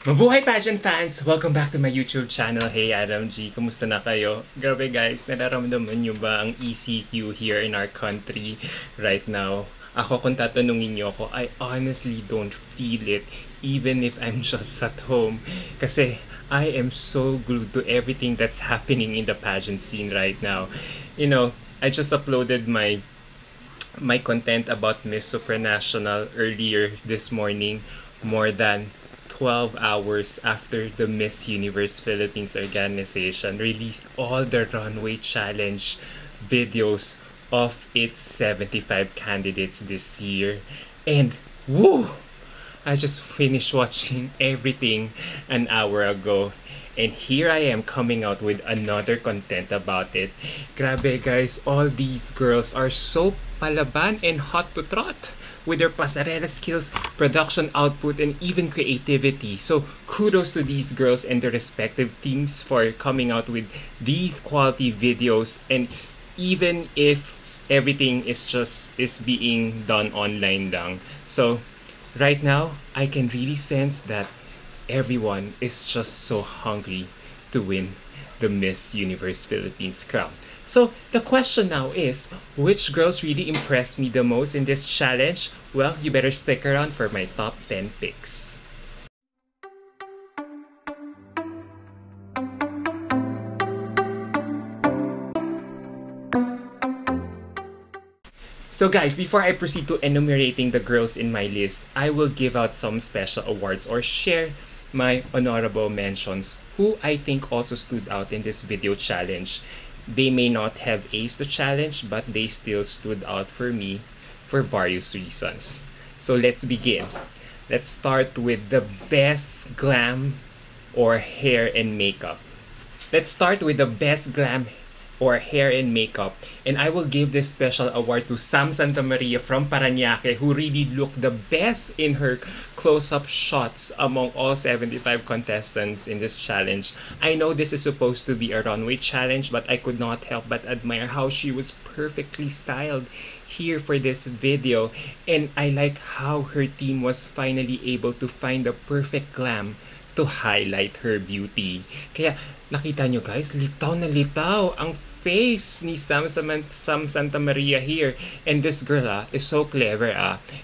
Mabuhay pageant fans! Welcome back to my YouTube channel. Hey Adam G, kumusta na kayo? Grabe guys, nararamdaman nyo ba ang ECQ here in our country right now? Ako kung tatanungin nyo ako, I honestly don't feel it even if I'm just at home. Kasi I am so glued to everything that's happening in the pageant scene right now. You know, I just uploaded my content about Miss Supranational earlier this morning, more than 12 hours after the Miss Universe Philippines organization released all the runway challenge videos of its 75 candidates this year. And woo! I just finished watching everything an hour ago. And here I am coming out with another content about it. Grabe guys, all these girls are so palaban and hot to trot with their pasarela skills, production output, and even creativity. So kudos to these girls and their respective teams for coming out with these quality videos. And even if everything is being done online lang. So right now, I can really sense that everyone is just so hungry to win the Miss Universe Philippines crown. So the question now is, which girls really impressed me the most in this challenge? Well, you better stick around for my top 10 picks. So guys, before I proceed to enumerating the girls in my list, I will give out some special awards or share my honorable mentions who I think also stood out in this video challenge. They may not have aced the challenge, but they still stood out for me for various reasons. So let's begin. Let's start with the best glam or hair and makeup. Let's start with the best glam or hair and makeup, and I will give this special award to Sam Santamaria from Parañaque, who really looked the best in her close-up shots among all 75 contestants in this challenge. I know this is supposed to be a runway challenge, but I could not help but admire how she was perfectly styled here for this video, and I like how her team was finally able to find the perfect glam to highlight her beauty. Kaya nakita nyo guys, litaw na litaw ang face ni Sam Santamaria here. And this girl is so clever.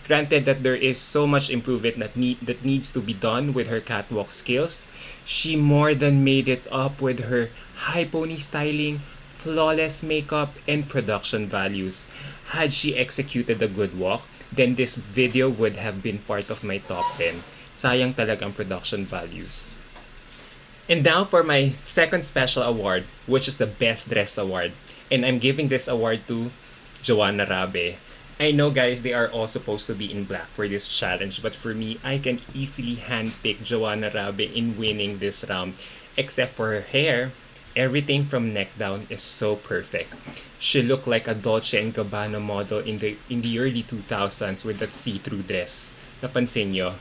Granted that there is so much improvement that needs to be done with her catwalk skills, she more than made it up with her high pony styling, flawless makeup, and production values. Had she executed a good walk, then this video would have been part of my top 10. Sayang talagang production values. And now for my second special award, which is the Best Dress Award. And I'm giving this award to Joanna Rabe. I know guys, they are all supposed to be in black for this challenge, but for me, I can easily handpick Joanna Rabe in winning this round. Except for her hair, everything from neck down is so perfect. She looked like a Dolce & Gabbana model in the early 2000s with that see-through dress. Napansin nyo?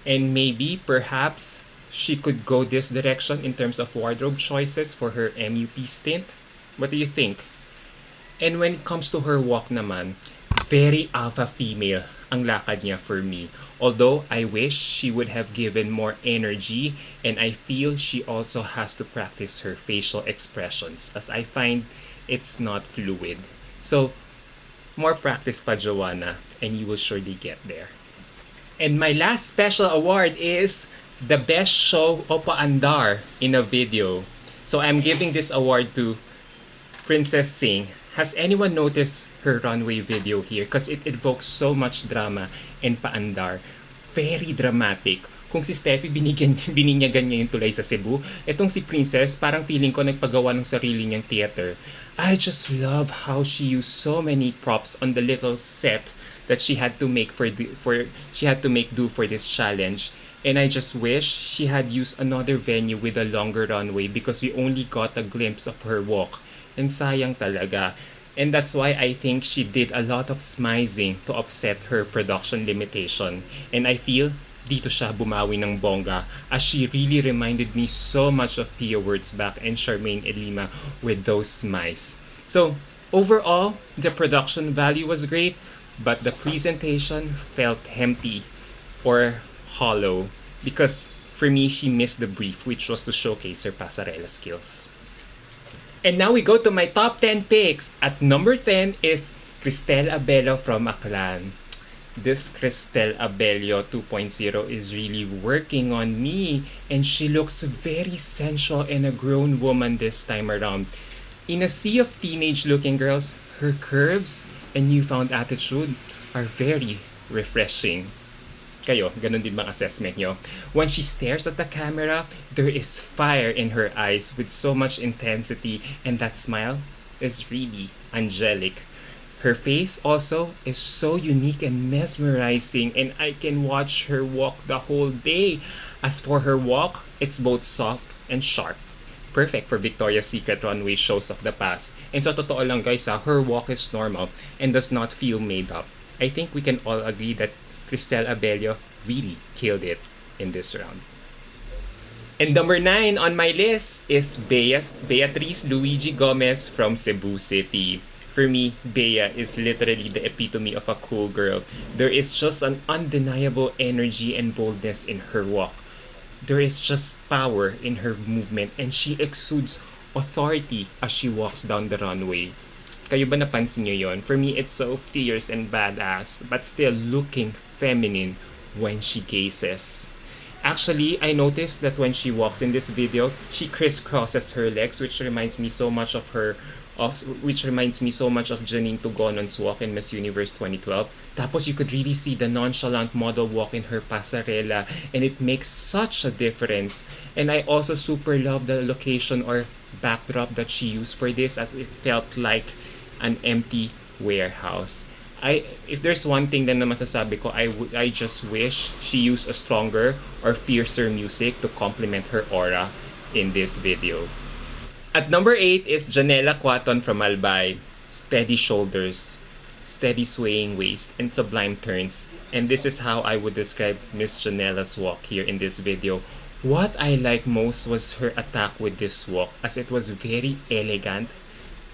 And maybe, perhaps, she could go this direction in terms of wardrobe choices for her MUP stint. What do you think? And when it comes to her walk naman, very alpha female ang lakad niya for me. Although I wish she would have given more energy, and I feel she also has to practice her facial expressions as I find it's not fluid. So, more practice pa Joanna, and you will surely get there. And my last special award is the best show o paandar in a video. So I'm giving this award to Princess Singh. Has anyone noticed her runway video here? Because it evokes so much drama and paandar. Very dramatic. Kung si Steffi bininyagan niya yung tulay sa Cebu, etong si Princess parang feeling ko nagpagawa ng sarili niyang theater. I just love how she used so many props on the little set that she had to make do for this challenge. And I just wish she had used another venue with a longer runway because we only got a glimpse of her walk. And sayang talaga. And that's why I think she did a lot of smizing to offset her production limitation. And I feel dito siya bumawi ng bongga as she really reminded me so much of Pia Wurtzbach and Charmaine Elima with those smize. So overall, the production value was great, but the presentation felt empty or hollow because For me, she missed the brief, which was to showcase her pasarela skills. And now we go to my top 10 picks. At number 10 is Cristel Abello from Aklan. This Cristel Abello 2.0 is really working on me, and she looks very sensual and a grown woman this time around. In a sea of teenage looking girls, her curves and newfound attitude are very refreshing. Kayo, ganun din bang assessment nyo? When she stares at the camera, there is fire in her eyes with so much intensity, and that smile is really angelic. Her face also is so unique and mesmerizing, and I can watch her walk the whole day. As for her walk, it's both soft and sharp. Perfect for Victoria's Secret runway shows of the past. And sa totoo lang guys, her walk is normal and does not feel made up. I think we can all agree that Cristel Abello really killed it in this round. And number 9 on my list is Beatriz Luigi Gomez from Cebu City. For me, Bea is literally the epitome of a cool girl. There is just an undeniable energy and boldness in her walk. There is just power in her movement, and she exudes authority as she walks down the runway. Kayo ba napansin nyo yon? For me, it's so fierce and badass, but still looking feminine when she gazes. Actually, I noticed that when she walks in this video, she crisscrosses her legs, which reminds me so much of Janine Tugonon's walk in Miss Universe 2012. Tapos you could really see the nonchalant model walk in her pasarela, and it makes such a difference. And I also super love the location or backdrop that she used for this, as it felt like an empty warehouse. If there's one thing then na masasabi ko, I just wish she used a stronger or fiercer music to complement her aura in this video. At number 8 is Janela Quaton from Albay. Steady shoulders, steady swaying waist, and sublime turns. And this is how I would describe Miss Janela's walk here in this video. What I like most was her attack with this walk, as it was very elegant,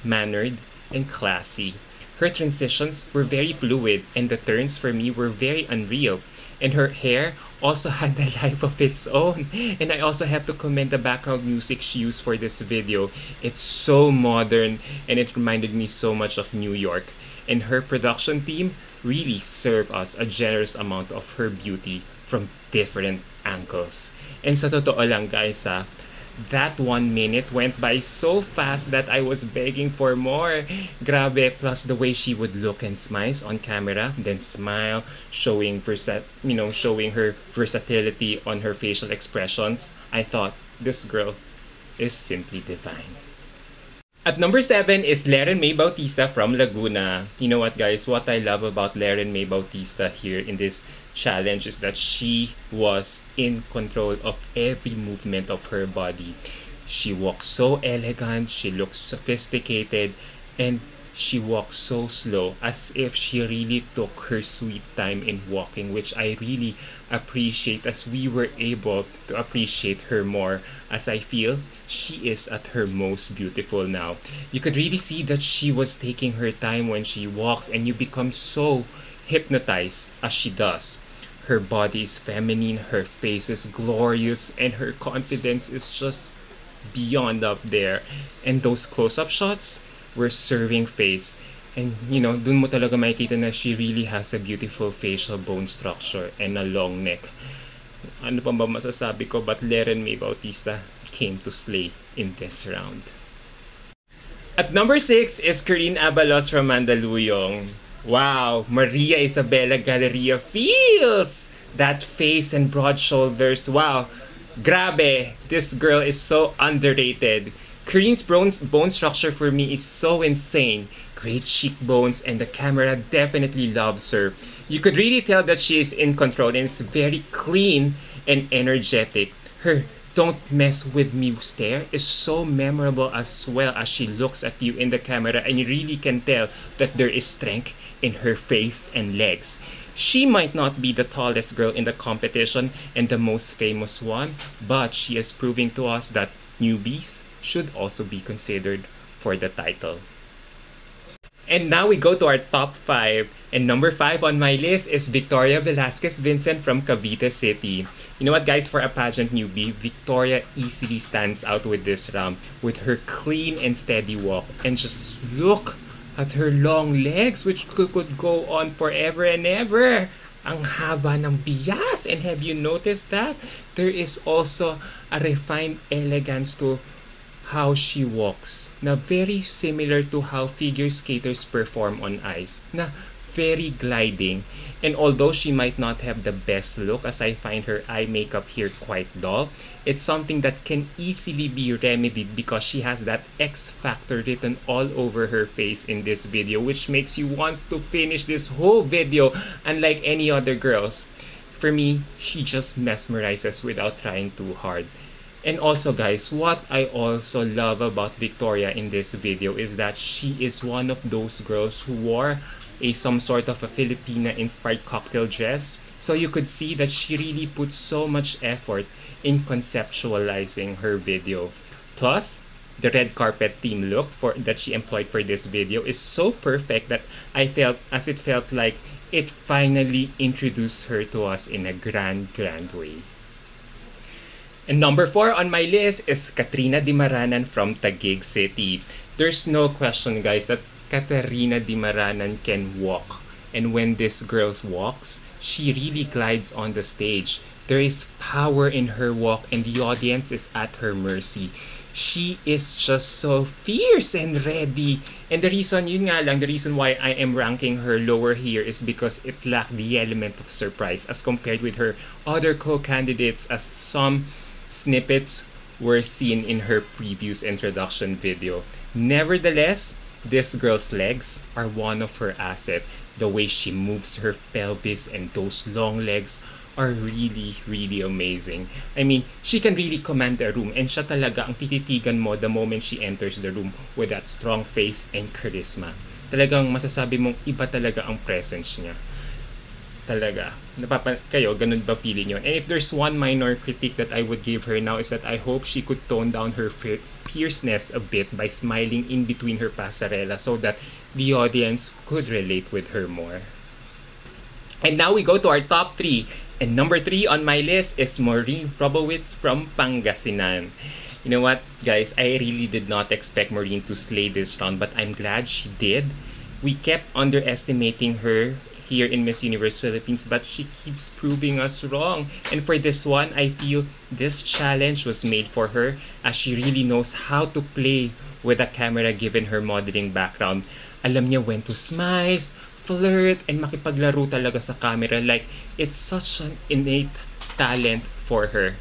mannered, and classy. Her transitions were very fluid, and the turns for me were very unreal. And her hair also had a life of its own. And I also have to commend the background music she used for this video. It's so modern, and it reminded me so much of New York. And her production team really served us a generous amount of her beauty from different angles. And sa totoo lang guys that 1 minute went by so fast that I was begging for more. Grabe, plus the way she would look and smiles on camera, then smile, showing her versatility on her facial expressions. I thought, this girl is simply divine. At number 7 is Leren May Bautista from Laguna. You know what guys, what I love about Leren May Bautista here in this challenge is that she was in control of every movement of her body. She walks so elegant, she looks sophisticated, and she walks so slow, as if she really took her sweet time in walking, which I really appreciate, as we were able to appreciate her more, as I feel she is at her most beautiful now. You could really see that she was taking her time when she walks, and you become so hypnotized as she does. Her body is feminine, her face is glorious, and her confidence is just beyond up there. And those close-up shots were serving face. And dun mo talaga makikita na she really has a beautiful facial bone structure and a long neck. Ano pa ba masasabi ko, but Leren May Bautista came to slay in this round. At number 6 is Corinne Abalos from Mandaluyong. Wow, Maria Isabella Galleria feels that face and broad shoulders. Wow, grabe, this girl is so underrated. Corinne's bone structure for me is so insane. Great cheekbones, and the camera definitely loves her. You could really tell that she is in control, and it's very clean and energetic. Her "don't mess with me" stare is so memorable, as well as she looks at you in the camera, and you really can tell that there is strength in her face and legs. She might not be the tallest girl in the competition and the most famous one, but she is proving to us that newbies should also be considered for the title. And now we go to our top 5. And number 5 on my list is Victoria Velasquez Vincent from Cavite City. You know what, guys? For a pageant newbie, Victoria easily stands out with this round with her clean and steady walk. And just look at her long legs, which could go on forever and ever. Ang haba ng bias. And have you noticed that? There is also a refined elegance to how she walks na very similar to how figure skaters perform on ice na very gliding. And although she might not have the best look, as I find her eye makeup here quite dull, it's something that can easily be remedied because she has that X factor written all over her face in this video, which makes you want to finish this whole video unlike any other girls. For me, she just mesmerizes without trying too hard. And also, guys, what I also love about Victoria in this video is that she is one of those girls who wore some sort of a Filipina-inspired cocktail dress. So you could see that she really put so much effort in conceptualizing her video. Plus, the red carpet theme look that she employed for this video is so perfect that it felt like it finally introduced her to us in a grand way. And number 4 on my list is Katrina Dimaranan from Taguig City. There's no question, guys, that Katrina Dimaranan can walk. And when this girl walks, she really glides on the stage. There is power in her walk and the audience is at her mercy. She is just so fierce and ready. And the reason why I am ranking her lower here is because it lacked the element of surprise as compared with her other co-candidates, as some snippets were seen in her previous introduction video. Nevertheless, this girl's legs are one of her assets. The way she moves her pelvis and those long legs are really amazing. I mean, she can really command a room and siya talaga ang tititigan mo the moment she enters the room with that strong face and charisma. Talagang masasabi mong iba talaga ang presence niya. Talaga. Kayo, ganun ba feeling yun? And if there's one minor critique that I would give her now is that I hope she could tone down her fierceness a bit by smiling in between her pasarela so that the audience could relate with her more. And now we go to our top 3. And number 3 on my list is Maureen Probowitz from Pangasinan. You know what, guys? I really did not expect Maureen to slay this round, but I'm glad she did. We kept underestimating her here in Miss Universe Philippines, but she keeps proving us wrong. And for this one, I feel this challenge was made for her as she really knows how to play with a camera given her modeling background. Alam niya when to smile, flirt, and makipaglaro talaga sa camera. Like, it's such an innate talent for her.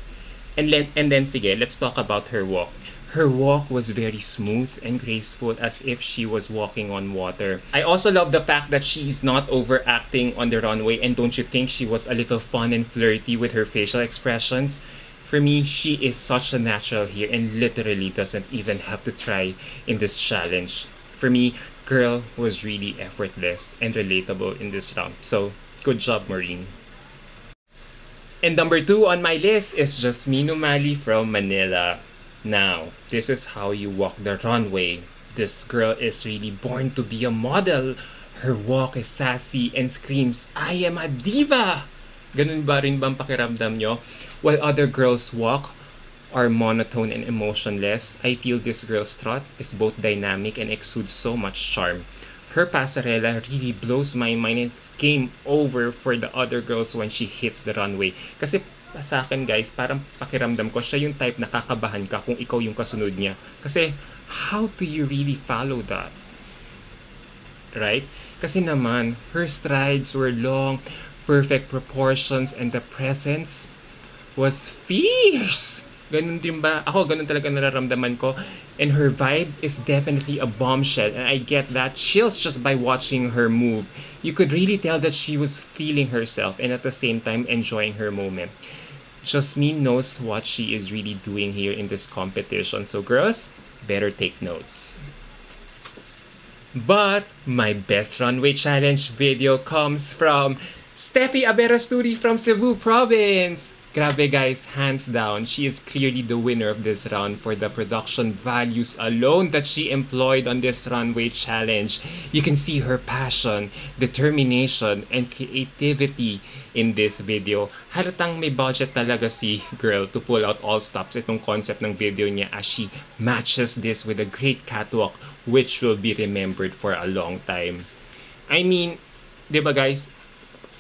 And then sige, let's talk about her walk. Her walk was very smooth and graceful as if she was walking on water. I also love the fact that she's not overacting on the runway, and don't you think she was a little fun and flirty with her facial expressions? For me, she is such a natural here and literally doesn't even have to try in this challenge. For me, girl was really effortless and relatable in this round. So, good job, Maureen. And number 2 on my list is Jasmine Umali from Manila. Now, this is how you walk the runway. This girl is really born to be a model. Her walk is sassy and screams, "I am a diva!" Ganun ba rin bang pakiramdam nyo? While other girls' walk are monotone and emotionless, I feel this girl's strut is both dynamic and exudes so much charm. Her pasarela really blows my mind and it's game over for the other girls when she hits the runway. Kasi sa akin, guys, parang pakiramdam ko siya yung type na kakabahan ka kung ikaw yung kasunod niya. Kasi how do you really follow that? Right? Kasi naman, her strides were long, perfect proportions, and the presence was fierce. Ganun din ba? Ako, ganun talaga nararamdaman ko. And her vibe is definitely a bombshell. And I get that chills just by watching her move. You could really tell that she was feeling herself and at the same time enjoying her moment. Jasmine knows what she is really doing here in this competition. So girls, better take notes. But my best runway challenge video comes from Steffi Aberasturi from Cebu Province. Grabe guys, hands down, she is clearly the winner of this round for the production values alone that she employed on this runway challenge. You can see her passion, determination, and creativity in this video. Halatang may budget talaga si girl to pull out all stops itong concept ng video niya as she matches this with a great catwalk which will be remembered for a long time. I mean, di ba guys,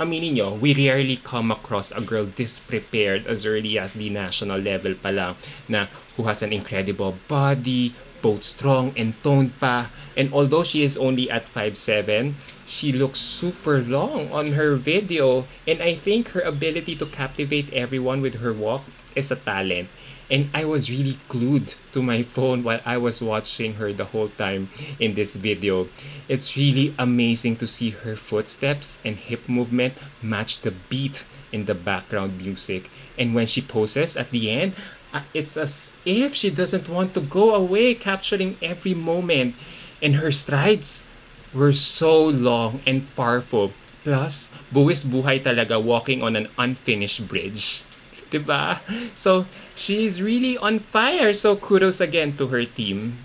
aminin nyo, we rarely come across a girl this prepared as early as the national level pa lang na who has an incredible body, both strong and toned pa. And although she is only at 5'7", she looks super long on her video. And I think her ability to captivate everyone with her walk is a talent. And I was really glued to my phone while I was watching her the whole time in this video. It's really amazing to see her footsteps and hip movement match the beat in the background music. And when she poses at the end, it's as if she doesn't want to go away, capturing every moment. And her strides were so long and powerful. Plus, buwis buhay talaga walking on an unfinished bridge. Diba? So, she's really on fire. So, kudos again to her team.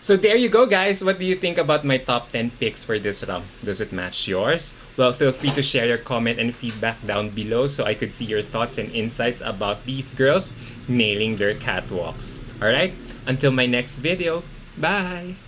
So, there you go, guys. What do you think about my top 10 picks for this round? Does it match yours? Well, feel free to share your comment and feedback down below so I could see your thoughts and insights about these girls nailing their catwalks. Alright? Until my next video. Bye!